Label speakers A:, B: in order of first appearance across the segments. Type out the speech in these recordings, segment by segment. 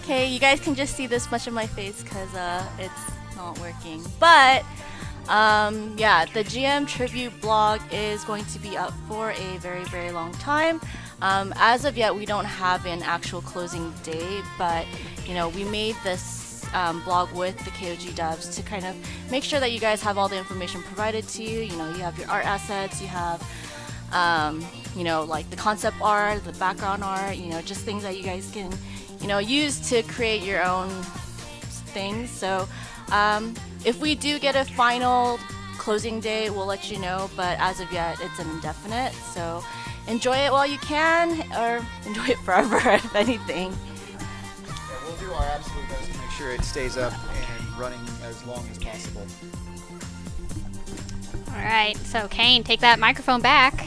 A: Okay, you guys can just see this much of my face because it's not working. But yeah, the GM tribute blog is going to be up for a very, very long time. As of yet, we don't have an actual closing date, but you know, we made this blog with the KOG devs to kind of make sure that you guys have all the information provided to you. You know, you have your art assets, you have you know, like the concept art, the background art, you know, just things that you guys can, you know, use to create your own things. So if we do get a final closing date, we'll let you know, but as of yet, it's an indefinite. So enjoy it while you can, or enjoy it forever, if anything.
B: Yeah, we'll do our absolute best to make sure it stays up and running as long as possible.
C: All right, so Kane, take that microphone back,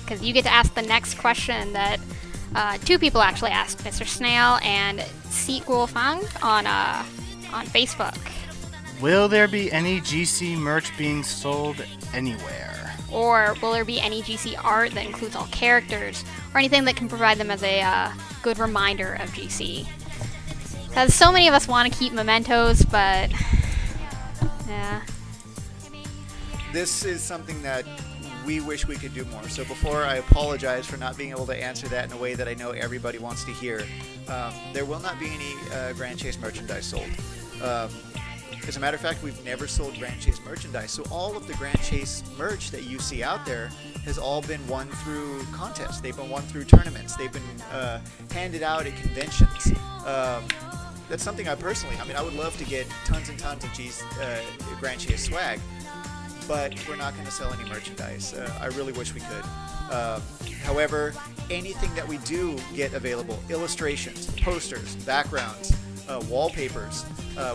C: because you get to ask the next question that two people actually asked, Mr. Snail and Sequel Fang on Facebook.
D: Will there be any GC merch being sold anywhere?
C: Or will there be any GC art that includes all characters, or anything that can provide them as a good reminder of GC? Because so many of us want to keep mementos, but yeah.
B: This is something that we wish we could do more. So before I apologize for not being able to answer that in a way that I know everybody wants to hear, there will not be any Grand Chase merchandise sold. As a matter of fact, we've never sold Grand Chase merchandise. So all of the Grand Chase merch that you see out there has all been won through contests. They've been won through tournaments. They've been handed out at conventions. That's something I personally, I mean, I would love to get tons and tons of Grand Chase swag, but we're not going to sell any merchandise. I really wish we could. However, anything that we do get available, illustrations, posters, backgrounds, wallpapers,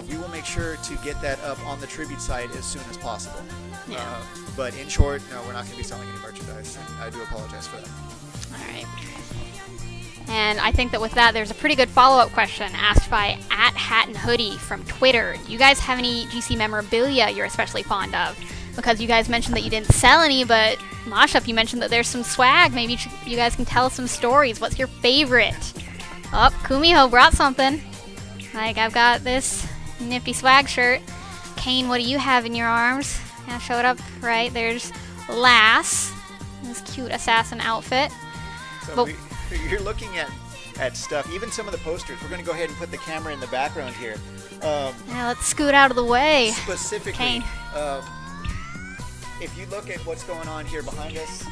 B: we will make sure to get that up on the tribute site as soon as possible.
C: Yeah.
B: But in short, no, we're not going to be selling any merchandise. I do apologize for that.
C: All right. And I think that with that, there's a pretty good follow-up question asked by @HatandHoodie from Twitter. Do you guys have any GC memorabilia you're especially fond of? Because you guys mentioned that you didn't sell any, but Mashup, you mentioned that there's some swag. Maybe you guys can tell us some stories. What's your favorite? Oh, Kumiho brought something. Like, I've got this nifty swag shirt. Kane, what do you have in your arms? Yeah, show it up. Right, there's Lass. This cute assassin outfit.
B: So you're looking at stuff, even some of the posters. We're going to go ahead and put the camera in the background here.
C: Yeah, let's scoot out of the way.
B: Specifically,
C: Kane.
B: If you look at what's going on here behind us,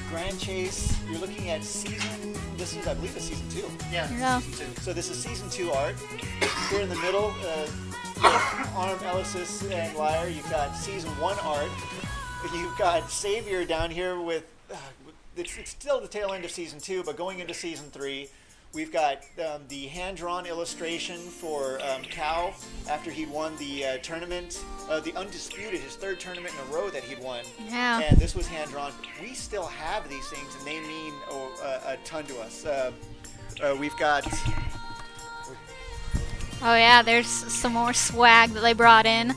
B: Grand Chase, you're looking at this is, I believe, a season 2.
C: Yeah.
B: Season 2. So this is season 2 art. Here in the middle, Arm, Elysis, and Liar, you've got season 1 art. You've got Savior down here with, it's still the tail end of season 2, but going into season 3. We've got the hand-drawn illustration for Cal after he won the tournament, the Undisputed, his 3rd tournament in a row that he'd won.
C: Yeah.
B: And this was hand-drawn. We still have these things, and they mean a ton to us. We've got...
C: Oh yeah, there's some more swag that they brought in.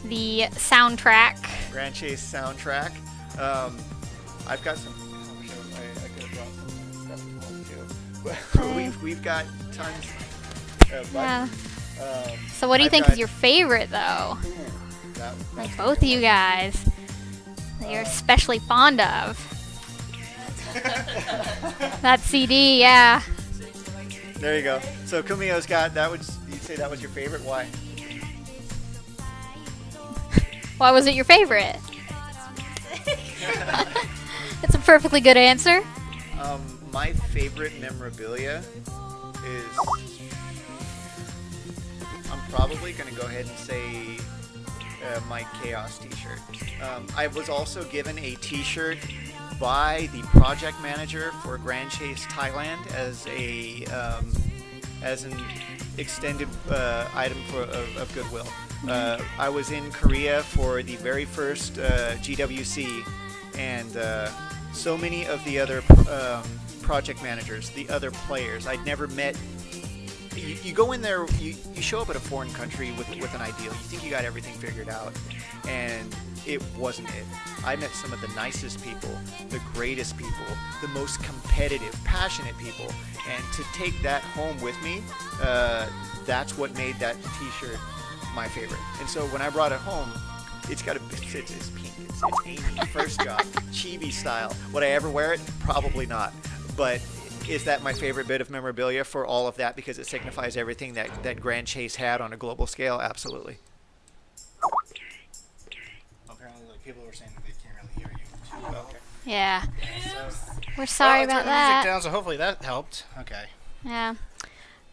C: The soundtrack.
B: Grand Chase soundtrack. I've got some... I could have brought some stuff home too. We've got tons.
C: Yeah. So what do you think is your favorite, though? Like both of you guys that you're especially fond of. That CD, yeah.
B: There you go. So Kumiho's got that. You'd say that was your favorite? Why?
C: Why was it your favorite? It's a perfectly good answer.
B: My favorite memorabilia is, I'm probably going to go ahead and say my Chaos t-shirt. I was also given a t-shirt by the project manager for Grand Chase Thailand as an extended item of goodwill. I was in Korea for the very first GWC, and so many of the other project managers, the other players, I'd never met. You go in there, you show up at a foreign country with an ideal. You think you got everything figured out, and it wasn't it. I met some of the nicest people, the greatest people, the most competitive, passionate people, and to take that home with me, that's what made that T-shirt my favorite. And so when I brought it home, it's pink. It's Amy, first job, chibi style. Would I ever wear it? Probably not. But is that my favorite bit of memorabilia for all of that because it signifies everything that Grand Chase had on a global scale? Absolutely.
D: Apparently, people were saying that they can't really hear you. Okay.
C: Yeah.
D: So,
C: We're sorry
D: let's
C: about
D: turn the
C: that.
D: music down, so hopefully that helped. Okay.
C: Yeah.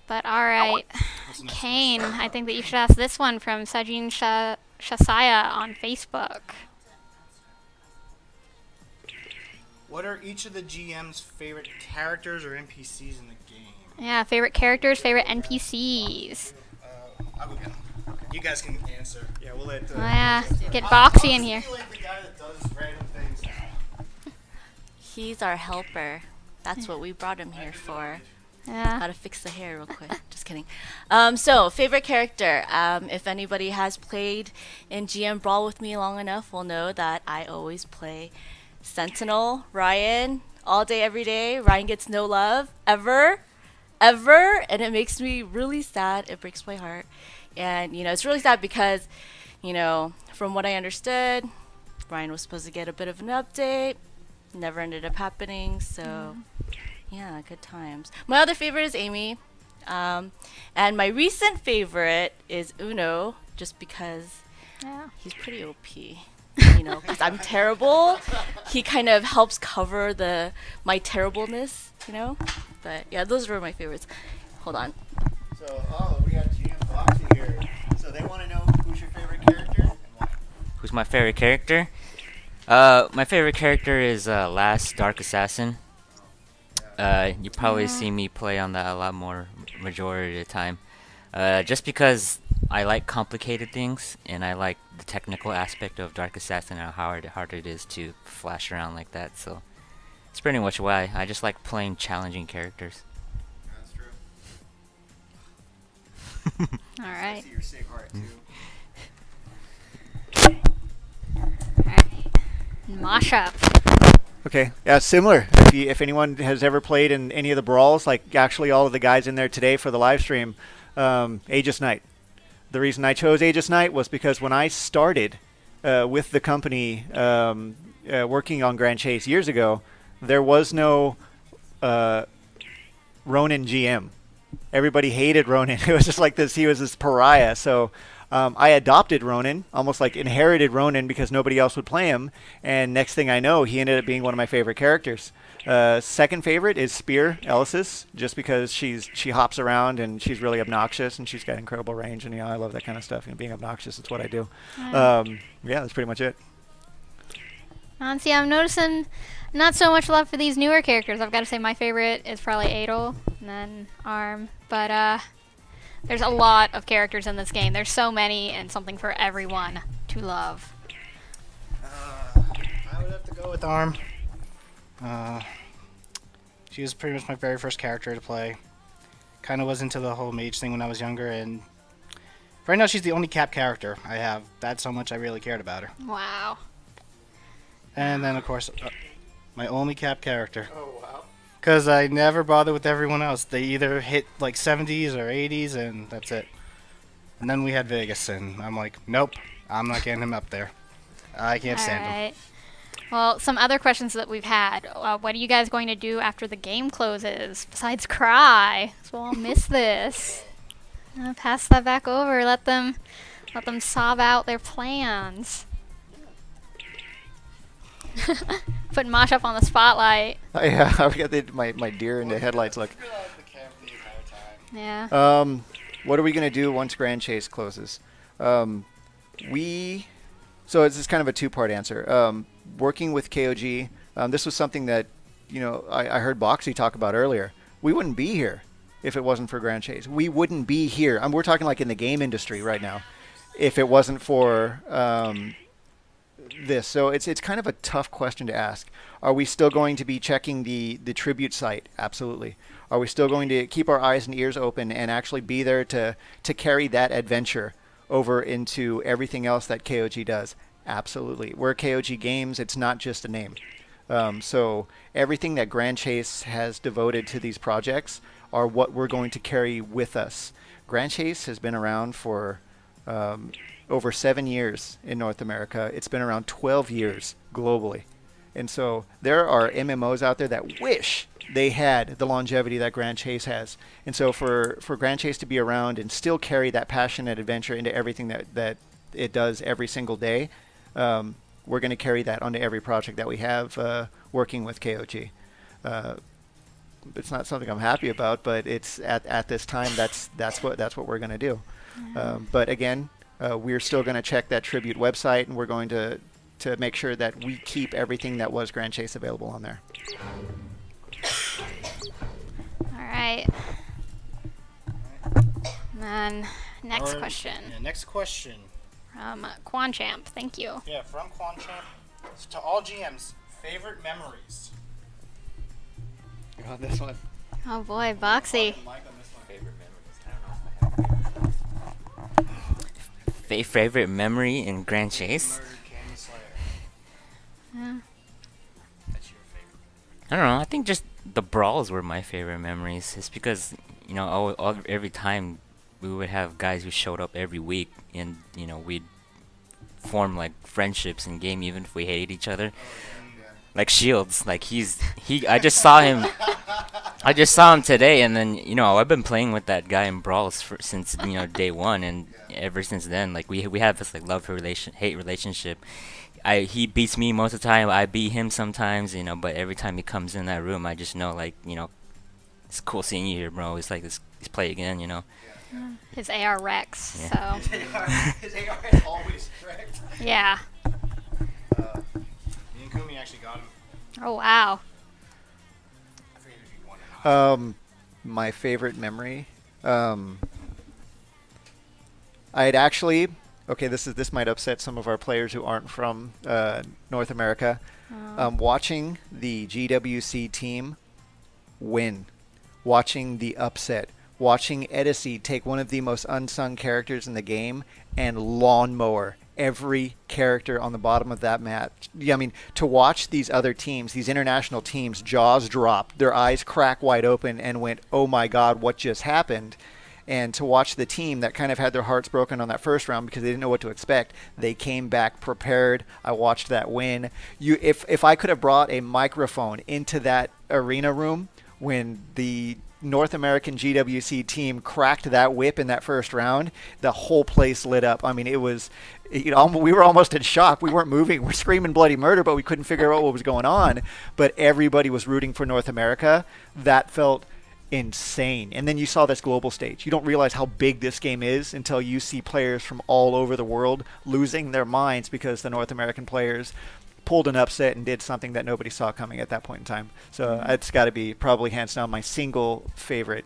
C: But alright.
D: What's the next
C: Kane, I think that you should ask this one from Sajin Shasaya on Facebook.
D: What are each of the GM's favorite characters or NPCs in the game?
C: Yeah, favorite characters, favorite NPCs.
D: I'll go get them. Okay. You guys can answer.
B: Yeah, we'll let.
C: Oh yeah, get Boxy in here.
D: Stealing the guy that does random things now.
A: He's our helper. That's what we brought him here for.
C: Yeah.
A: How to fix the hair real quick. Just kidding. So, favorite character. If anybody has played in GM Brawl with me long enough will know that I always play Sentinel, Ryan, all day, every day. Ryan gets no love, ever. And it makes me really sad. It breaks my heart. And, it's really sad because, from what I understood, Ryan was supposed to get a bit of an update. Never ended up happening, so... Yeah, good times. My other favorite is Amy. And my recent favorite is Uno, just because
C: Yeah.
A: he's pretty OP. Because I'm terrible. He kind of helps cover my terribleness, But yeah, those were my favorites. Hold on.
B: So, we got GM Boxy here. So they want to know who's your favorite character and why.
E: Who's my favorite character? My favorite character is Last Dark Assassin. You probably see me play on that a lot more majority of the time. Just because I like complicated things and I like the technical aspect of Dark Assassin and how hard it is to flash around like that. So it's pretty much why I just like playing challenging characters.
B: That's true.
C: All
B: I
C: right.
B: see your sick heart too.
C: Masha.
B: Okay, yeah, similar. If anyone has ever played in any of the brawls, like actually all of the guys in there today for the live stream, Aegis Knight. The reason I chose Aegis Knight was because when I started with the company working on Grand Chase years ago, there was no Ronin GM. Everybody hated Ronin. It was just like this. He was this pariah. So I adopted Ronin, almost like inherited Ronin because nobody else would play him. And next thing I know, he ended up being one of my favorite characters. Second favorite is Spear Elysis, just because she hops around and she's really obnoxious and she's got incredible range. And I love that kind of stuff. Being obnoxious, it's what I do. Yeah, that's pretty much it.
C: See, I'm noticing not so much love for these newer characters. I've got to say my favorite is probably Adol and then Arm. But there's a lot of characters in this game. There's so many and something for everyone to love.
D: I would have to go with Arm. She was pretty much my very first character to play. Kind of was into the whole mage thing when I was younger, and right now she's the only cap character I have. That's how much I really cared about her.
C: Wow.
D: And then, of course, my only cap character.
B: Oh, wow.
D: Because I never bothered with everyone else. They either hit like 70s or 80s, and that's it. And then we had Vegas, and I'm like, nope, I'm not getting him up there. I can't stand him.
C: Alright. Well, some other questions that we've had. What are you guys going to do after the game closes? Besides cry. So I'll miss this. Pass that back over. Let them sob out their plans. Putting Mosh up on the spotlight.
B: Yeah, I've got my deer in the headlights look.
C: Yeah.
B: What are we going to do once Grand Chase closes? So it's just kind of a two-part answer. Working with KOG, this was something that, I heard Boxy talk about earlier. We wouldn't be here if it wasn't for Grand Chase. We wouldn't be here. We're talking like in the game industry right now, if it wasn't for this. So it's kind of a tough question to ask. Are we still going to be checking the tribute site? Absolutely. Are we still going to keep our eyes and ears open and actually be there to carry that adventure over into everything else that KOG does? Absolutely. We're KOG Games. It's not just a name. So everything that Grand Chase has devoted to these projects are what we're going to carry with us. Grand Chase has been around for over 7 years in North America. It's been around 12 years globally. And so there are MMOs out there that wish they had the longevity that Grand Chase has. And so for Grand Chase to be around and still carry that passion and adventure into everything that it does every single day, we're going to carry that onto every project that we have working with KOG. It's not something I'm happy about, but it's at this time that's what we're going to do. But again, we're still going to check that Tribute website, and we're going to make sure that we keep everything that was Grand Chase available on there.
C: All right. And then next question
D: Yeah, next question.
C: from Quanchamp. Thank you.
D: Yeah, from Quanchamp. To all GMs, favorite memories.
B: You're on this one.
C: Oh boy, Boxy.
E: Favorite memory in Grand Chase?
C: Yeah.
D: That's your favorite.
E: I don't know. I think just the brawls were my favorite memories. It's because, you know, every time we would have guys who showed up every week, and, you know, we'd form like friendships in game even if we hated each other. Like Shields, like I just saw him today, and then, you know, I've been playing with that guy in brawls since, you know, day one, and ever since then, like we have this like hate relationship. He beats me most of the time. I beat him sometimes, you know. But every time he comes in that room, I just know, like, you know, it's cool seeing you here, bro. It's like let's play again, you know.
C: His AR Rex.
E: Yeah.
C: So
B: His AR is always correct.
C: yeah.
D: Me and Kumi actually got him.
C: Oh wow.
D: I forget if he won or not.
B: My favorite memory. I had actually. Okay, this might upset some of our players who aren't from North America. Watching the GWC team win, watching the upset, watching Edison take one of the most unsung characters in the game and lawnmower every character on the bottom of that map. Yeah, I mean, to watch these other teams, these international teams, jaws drop, their eyes crack wide open and went, "Oh my God, what just happened?" And to watch the team that kind of had their hearts broken on that first round because they didn't know what to expect, they came back prepared. I watched that win. If I could have brought a microphone into that arena room when the North American GWC team cracked that whip in that first round, the whole place lit up. I mean, it was, you know, we were almost in shock. We weren't moving. We're screaming bloody murder, but we couldn't figure out what was going on. But everybody was rooting for North America. That felt insane. And then you saw this global stage. You don't realize how big this game is until you see players from all over the world losing their minds because the North American players pulled an upset and did something that nobody saw coming at that point in time. So it's got to be probably hands down my single favorite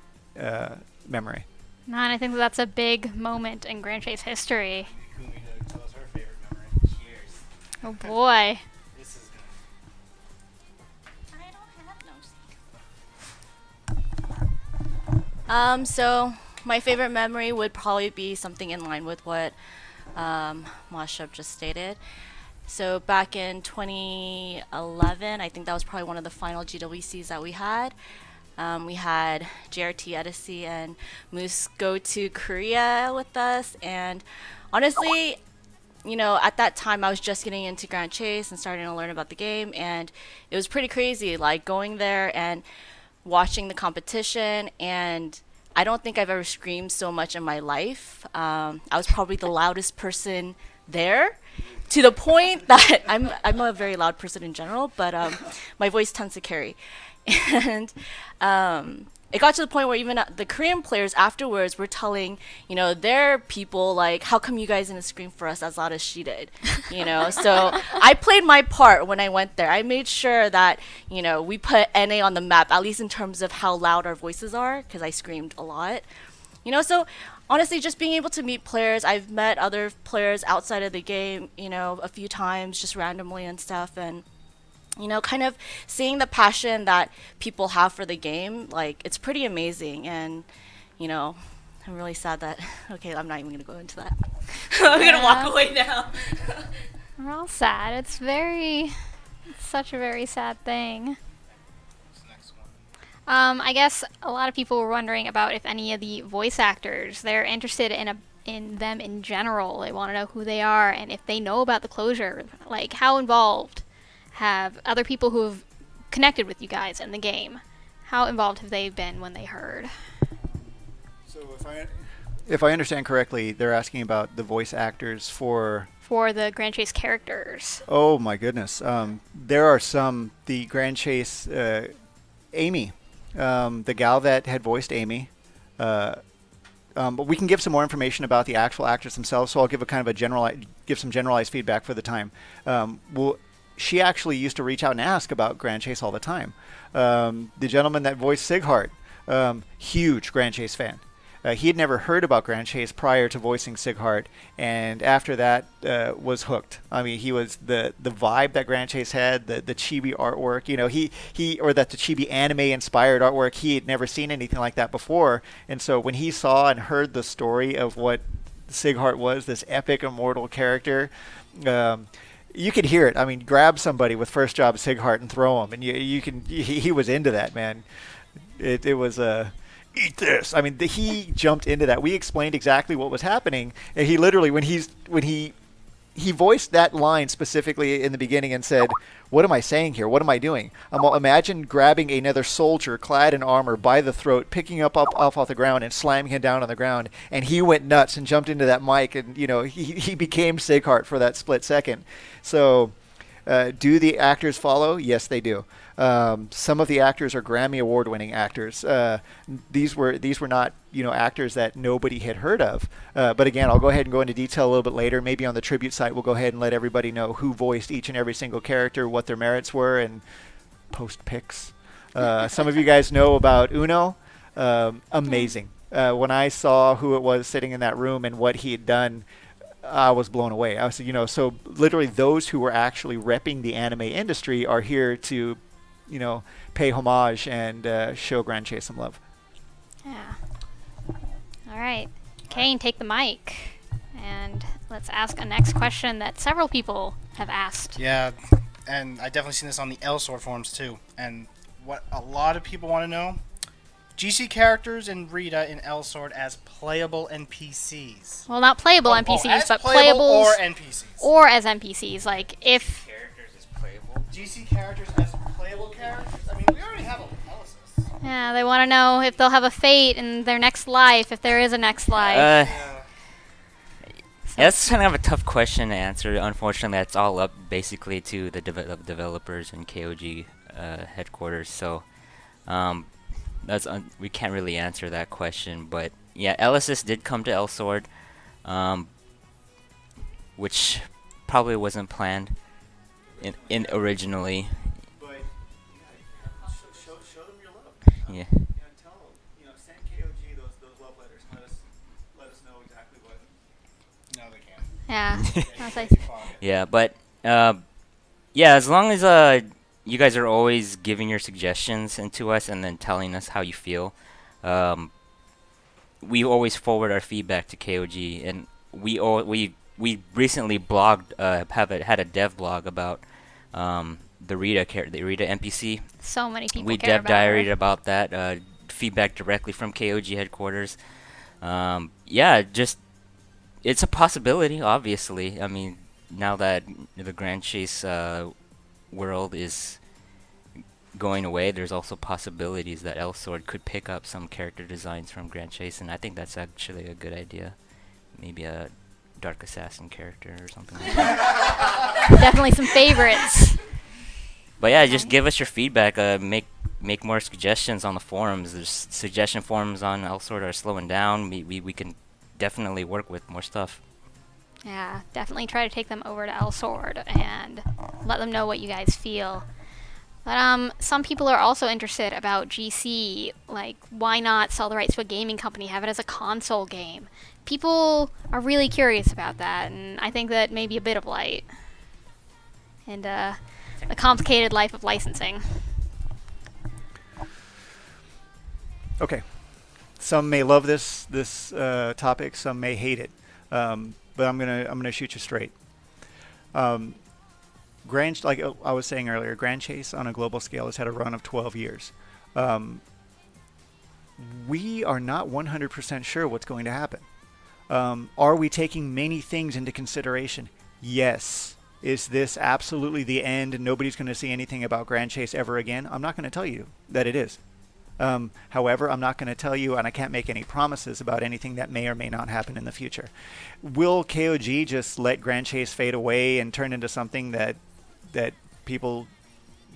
B: memory.
C: Man, I think that's a big moment in Grand Chase history.
D: Kumi to tell us her favorite memory. Cheers.
C: Oh boy.
D: This is
A: So my favorite memory would probably be something in line with what Mashup just stated. So back in 2011, I think that was probably one of the final GWCs that we had. We had JRT Edison and Moose go to Korea with us, and honestly, you know, at that time I was just getting into Grand Chase and starting to learn about the game, and it was pretty crazy, like going there and watching the competition. And I don't think I've ever screamed so much in my life. I was probably the loudest person there, to the point that I'm a very loud person in general, but my voice tends to carry. And it got to the point where even the Korean players afterwards were telling, you know, their people, like, how come you guys didn't scream for us as loud as she did? You know, so I played my part when I went there. I made sure that, you know, we put NA on the map, at least in terms of how loud our voices are, because I screamed a lot. You know, so honestly, just being able to meet players, I've met other players outside of the game, you know, a few times, just randomly and stuff, and you know, kind of seeing the passion that people have for the game, like, it's pretty amazing. And, you know, I'm really sad that, okay, I'm not even going to go into that. I'm going to walk away now.
C: We're all sad. It's such a very sad thing. I guess a lot of people were wondering about if any of the voice actors, they're interested in them in general. They want to know who they are and if they know about the closure. Like, how involved have other people who have connected with you guys in the game? How involved have they been when they heard?
B: So if I understand correctly, they're asking about the voice actors for
C: the Grand Chase characters.
B: Oh my goodness. There are some. The Grand Chase, Amy, the gal that had voiced Amy. But we can give some more information about the actual actors themselves. So I'll give a kind of give some generalized feedback for the time. She actually used to reach out and ask about Grand Chase all the time. The gentleman that voiced Sighart, huge Grand Chase fan. He had never heard about Grand Chase prior to voicing Sighart, and after that was hooked. I mean, he was the vibe that Grand Chase had, the chibi artwork. You know, the chibi anime inspired artwork. He had never seen anything like that before, and so when he saw and heard the story of what Sighart was, this epic immortal character. You could hear it. I mean, grab somebody with first job Sighart and throw him, and he was into that, man. It was eat this. I mean, he jumped into that. We explained exactly what was happening, and he literally, when he voiced that line specifically in the beginning and said, "What am I saying here? What am I doing?" Imagine grabbing another soldier clad in armor by the throat, picking up off the ground and slamming him down on the ground. And he went nuts and jumped into that mic, and he became Sighart for that split second. So, do the actors follow? Yes, they do. Some of the actors are Grammy Award-winning actors. These were not actors that nobody had heard of. But again, I'll go ahead and go into detail a little bit later. Maybe on the tribute site, we'll go ahead and let everybody know who voiced each and every single character, what their merits were, and post pics. Some of you guys know about Uno. Amazing. When I saw who it was sitting in that room and what he had done, I was blown away. I was, so literally those who were actually repping the anime industry are here to, pay homage and show Grand Chase some love.
C: Yeah. All right. Kane, take the mic. And let's ask a next question that several people have asked.
D: Yeah, and I definitely seen this on the Elsword forums too. And what a lot of people want to know, GC characters in Rita in Elsword as playable NPCs.
C: Well, not playable NPCs,
D: as
C: but
D: playable
C: playables
D: or NPCs.
C: Or as NPCs. Like if
E: Characters is playable.
D: GC characters as playable characters. I mean, we already have analysis.
C: yeah, they want to know if they'll have a fate in their next life, if there is a next life.
E: Yeah, that's kind of a tough question to answer. Unfortunately, that's all up basically to the developers and KOG headquarters. So we can't really answer that question. But yeah, Elysis did come to Elsword, which probably wasn't planned in originally.
B: But show them your love.
E: Yeah.
B: Send KOG those love letters. Let us know exactly what.
D: No, they can't.
C: Yeah. I was like,
E: Yeah, but yeah, as long as you guys are always giving your suggestions into us and then telling us how you feel, we always forward our feedback to KOG, and we recently blogged had a dev blog about the Rita NPC.
C: so many people
E: We
C: care
E: dev
C: about her.
E: diaried about that, feedback directly from KOG headquarters. Yeah, just it's a possibility, obviously. I mean, now that the Grand Chase world is going away, there's also possibilities that Elsword could pick up some character designs from Grand Chase, and I think that's actually a good idea. Maybe a Dark Assassin character or something like that.
C: Definitely some favorites.
E: But yeah, just give us your feedback. Make more suggestions on the forums. There's suggestion forums on Elsword are slowing down. We can definitely work with more stuff.
C: Yeah, definitely try to take them over to Elsword and let them know what you guys feel. But some people are also interested about GC. Like, why not sell the rights to a gaming company, have it as a console game? People are really curious about that, and I think that may be a bit of light. And the complicated life of licensing.
B: Okay. Some may love this topic. Some may hate it. But I'm gonna shoot you straight. Like I was saying earlier, Grand Chase on a global scale has had a run of 12 years. We are not 100% sure what's going to happen. Are we taking many things into consideration? Yes. Is this absolutely the end and nobody's going to see anything about Grand Chase ever again? I'm not going to tell you that it is. However, I'm not going to tell you, and I can't make any promises about anything that may or may not happen in the future. Will KOG just let Grand Chase fade away and turn into something that people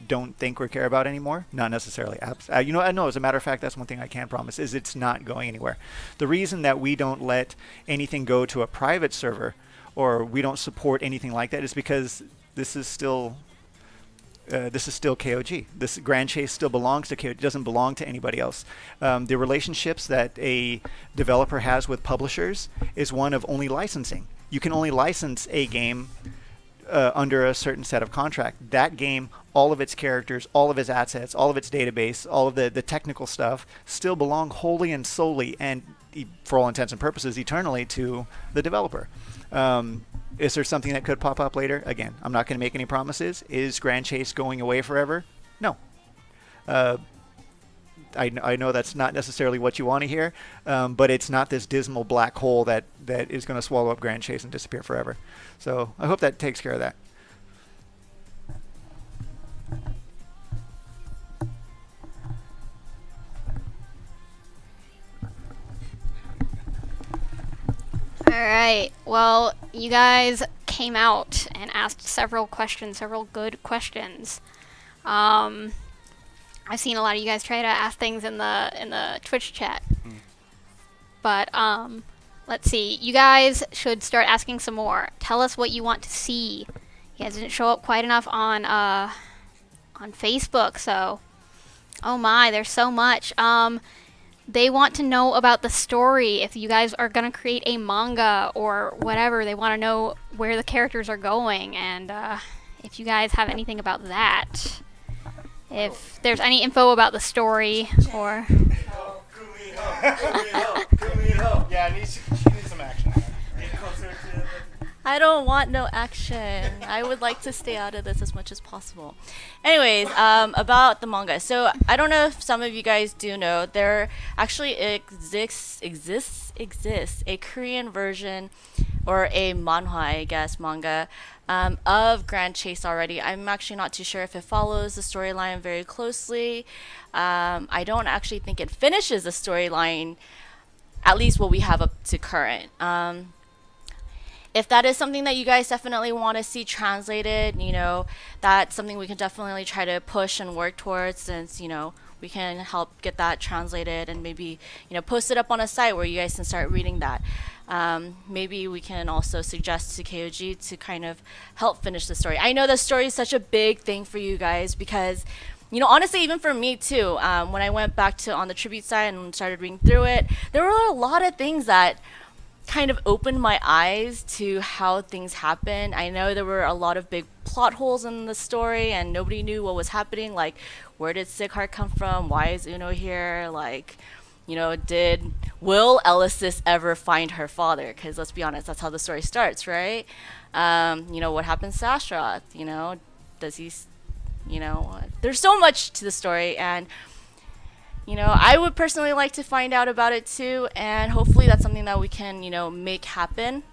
B: don't think or care about anymore? Not necessarily. I know, as a matter of fact, that's one thing I can promise, is it's not going anywhere. The reason that we don't let anything go to a private server or we don't support anything like that is because this is still KOG. This Grand Chase still belongs to KOG. It doesn't belong to anybody else. The relationships that a developer has with publishers is one of only licensing. You can only license a game under a certain set of contract. That game, all of its characters, all of its assets, all of its database, all of the technical stuff still belong wholly and solely and for all intents and purposes eternally to the developer. Is there something that could pop up later? Again, I'm not going to make any promises. Is Grand Chase going away forever? No. I know that's not necessarily what you want to hear, but it's not this dismal black hole that is going to swallow up Grand Chase and disappear forever. So I hope that takes care of that.
C: Alright, well, you guys came out and asked several questions, several good questions. I've seen a lot of you guys try to ask things in the Twitch chat. But let's see. You guys should start asking some more. Tell us what you want to see. You guys didn't show up quite enough on Facebook, so oh my, there's so much. They want to know about the story. If you guys are going to create a manga or whatever, they want to know where the characters are going. And if you guys have anything about that. If there's any info about the story or...
D: Yeah, she needs some action.
A: I don't want no action. I would like to stay out of this as much as possible. Anyways, about the manga. So I don't know if some of you guys do know, there actually exists a Korean version or a manhwa, I guess, manga of Grand Chase already. I'm actually not too sure if it follows the storyline very closely. I don't actually think it finishes the storyline, at least what we have up to current. If that is something that you guys definitely want to see translated, that's something we can definitely try to push and work towards, since, we can help get that translated and maybe, post it up on a site where you guys can start reading that. Maybe we can also suggest to KOG to kind of help finish the story. I know the story is such a big thing for you guys because, honestly, even for me too, when I went back on the tribute site and started reading through it, there were a lot of things that kind of opened my eyes to how things happen. I know there were a lot of big plot holes in the story and nobody knew what was happening. Like, where did Sighart come from? Why is Uno here? Like, will Elysis ever find her father? Because let's be honest, that's how the story starts, right? What happens to Astaroth? Does he, there's so much to the story, and I would personally like to find out about it too, and hopefully that's something that we can, make happen.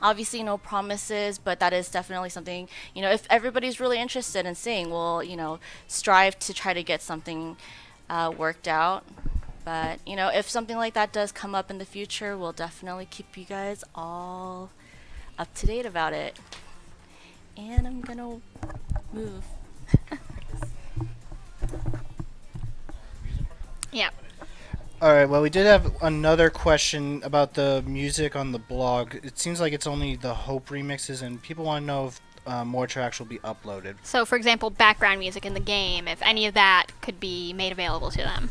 A: Obviously, no promises, but that is definitely something, if everybody's really interested in seeing, we'll, strive to try to get something worked out. But, if something like that does come up in the future, we'll definitely keep you guys all up to date about it. And I'm gonna move.
C: Yeah.
D: Alright, well, we did have another question about the music on the blog. It seems like it's only the Hope remixes, and people want to know if more tracks will be uploaded.
C: So, for example, background music in the game, if any of that could be made available to them.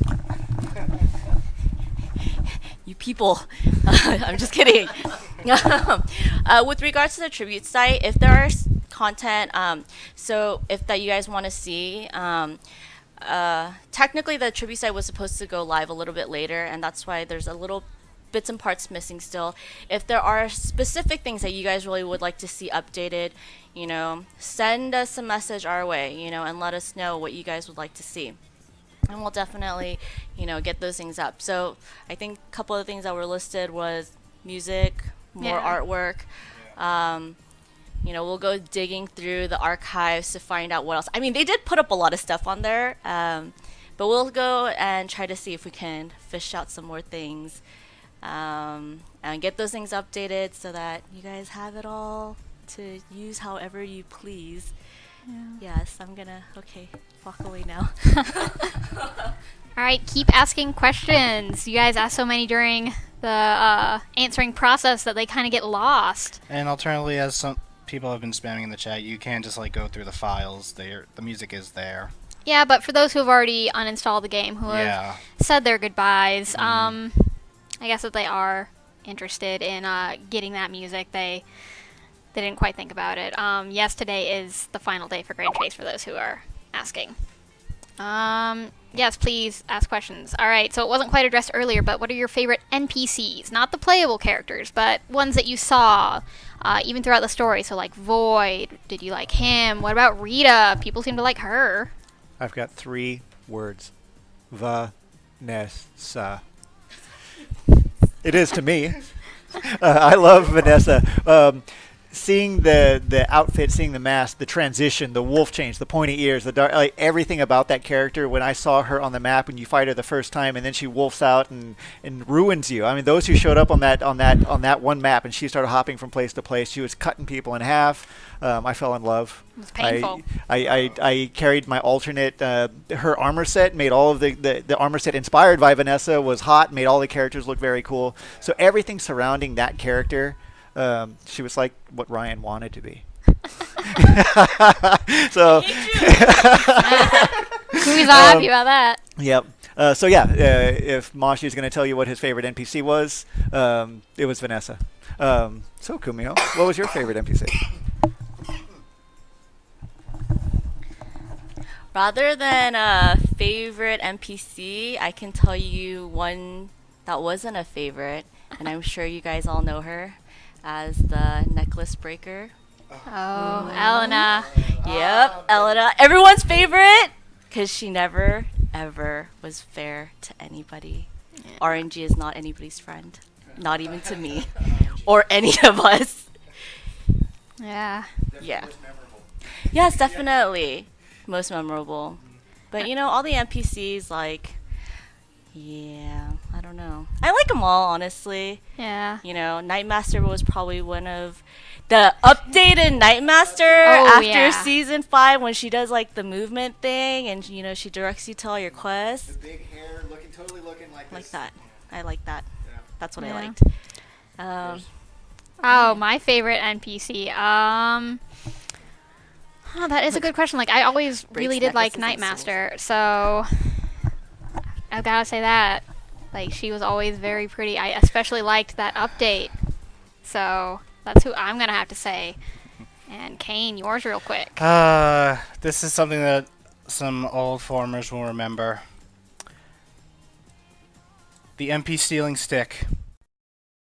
A: You people. I'm just kidding. With regards to the tribute site, if there is content, so if that you guys want to see, technically the tribute site was supposed to go live a little bit later, and that's why there's a little bits and parts missing still. If there are specific things that you guys really would like to see updated, you know, send us a message our way, you know, and let us know what you guys would like to see. And we'll definitely, you know, get those things up. So I think a couple of things that were listed was music, more
C: Yeah.
A: artwork. You know, we'll go digging through the archives to find out what else. I mean, they did put up a lot of stuff on there, but we'll go and try to see if we can fish out some more things and get those things updated so that you guys have it all to use however you please. Yes, I'm gonna, okay, walk away now.
C: All right, keep asking questions. You guys asked so many during the answering process that they kind of get lost.
D: And alternatively, as some people have been spamming in the chat, you can just like go through the files. There, the music is there.
C: Yeah, but for those who have already uninstalled the game, who have
D: Yeah.
C: said their goodbyes, I guess if they are interested in getting that music, they didn't quite think about it. Yes, today is the final day for Grand Chase for those who are asking. Yes, please ask questions. All right, so it wasn't quite addressed earlier, but what are your favorite NPCs? Not the playable characters, but ones that you saw even throughout the story. So like Void, did you like him? What about Rita? People seem to like her.
B: I've got 3 words. Vanessa. It is to me. I love Vanessa. Seeing the outfit, seeing the mask, the transition, the wolf change, the pointy ears, the dark, like everything about that character. When I saw her on the map, when you fight her the first time, and then she wolfs out and ruins you. I mean, those who showed up on that one map, and she started hopping from place to place. She was cutting people in half. I fell in love.
C: It was painful.
B: I carried my alternate. Her armor set made all of the armor set inspired by Vanessa was hot. Made all the characters look very cool. So everything surrounding that character. She was like what Ryan wanted to be. So
C: Who's happy about that?
B: yep. So yeah, if Moshi is going to tell you what his favorite NPC was, it was Vanessa. So Kumio, what was your favorite NPC?
A: Rather than a favorite NPC, I can tell you one that wasn't a favorite, and I'm sure you guys all know her as the necklace breaker.
C: Oh, Elena.
A: Yep, Elena. Everyone's favorite because she never, ever was fair to anybody. RNG is not anybody's friend, not even to me or any of us.
C: Yeah.
A: Yeah. Yes, definitely. Most memorable. But you know, all the NPCs, like, yeah, I don't know. I like them all, honestly.
C: Yeah.
A: You know, Nightmaster was probably one of the updated Nightmaster
C: Oh,
A: after
C: yeah.
A: season 5 when she does like the movement thing and you know she directs you to all your quests.
B: The big hair, totally looking like
A: Like that. I like that.
B: Yeah.
A: That's what
C: Yeah.
A: I liked.
C: Oh, my favorite NPC. Oh, that is a good question. Like, I always really did like
A: necklaces and
C: Nightmaster, so I gotta say that. Like, she was always very pretty. I especially liked that update. So that's who I'm gonna have to say. And Kane, yours real quick.
D: This is something that some old formers will remember. The MP stealing stick.